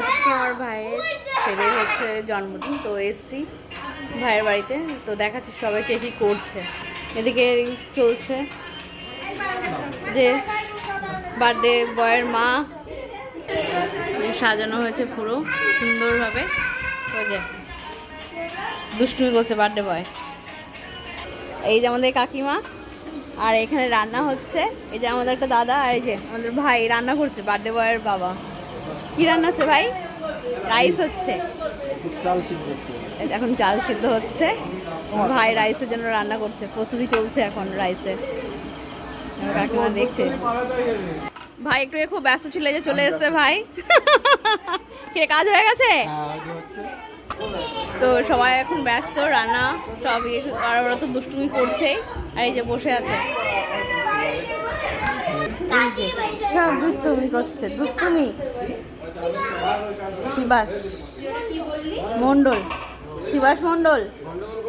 আজকে আমার ভাইয়ের ছেলে হচ্ছে জন্মদিন, তো এসছি ভাইয়ের বাড়িতে। তো দেখাচ্ছি সবাইকে কি করছে। এদিকে রিলস চলছে যে বার্থডে বয়ের মা সাজানো হয়েছে পুরো সুন্দরভাবে। ওই যে দুষ্টুমি করছে বার্থডে বয়। এই যে আমাদের কাকিমা, আর এখানে রান্না হচ্ছে। এই যে আমাদের একটা দাদা, আর এই যে আমাদের ভাই রান্না করছে বার্থডে বয়ের বাবা। কি রান্না হচ্ছে ভাই? রাইস হচ্ছে, এখন চাল সিদ্ধ হচ্ছে। ভাই রাইসের জন্য রান্না করছে, প্রস্তুতি চলছে এখন রাইসের। কাকিমা দেখছে। ভাই একটু খুব ব্যস্ত ছিল, যে চলে এসছে ভাই। কে কাজ হয়ে গেছে? তো সবাই এখন ব্যস্ত, রান্না সব আর ওরা তো দুষ্টুমি করছেই। আর এই যে বসে আছে, এই যে সব দুষ্টুমি করছে, দুষ্টুমি। শিবাস মণ্ডল, শিবাস মণ্ডল।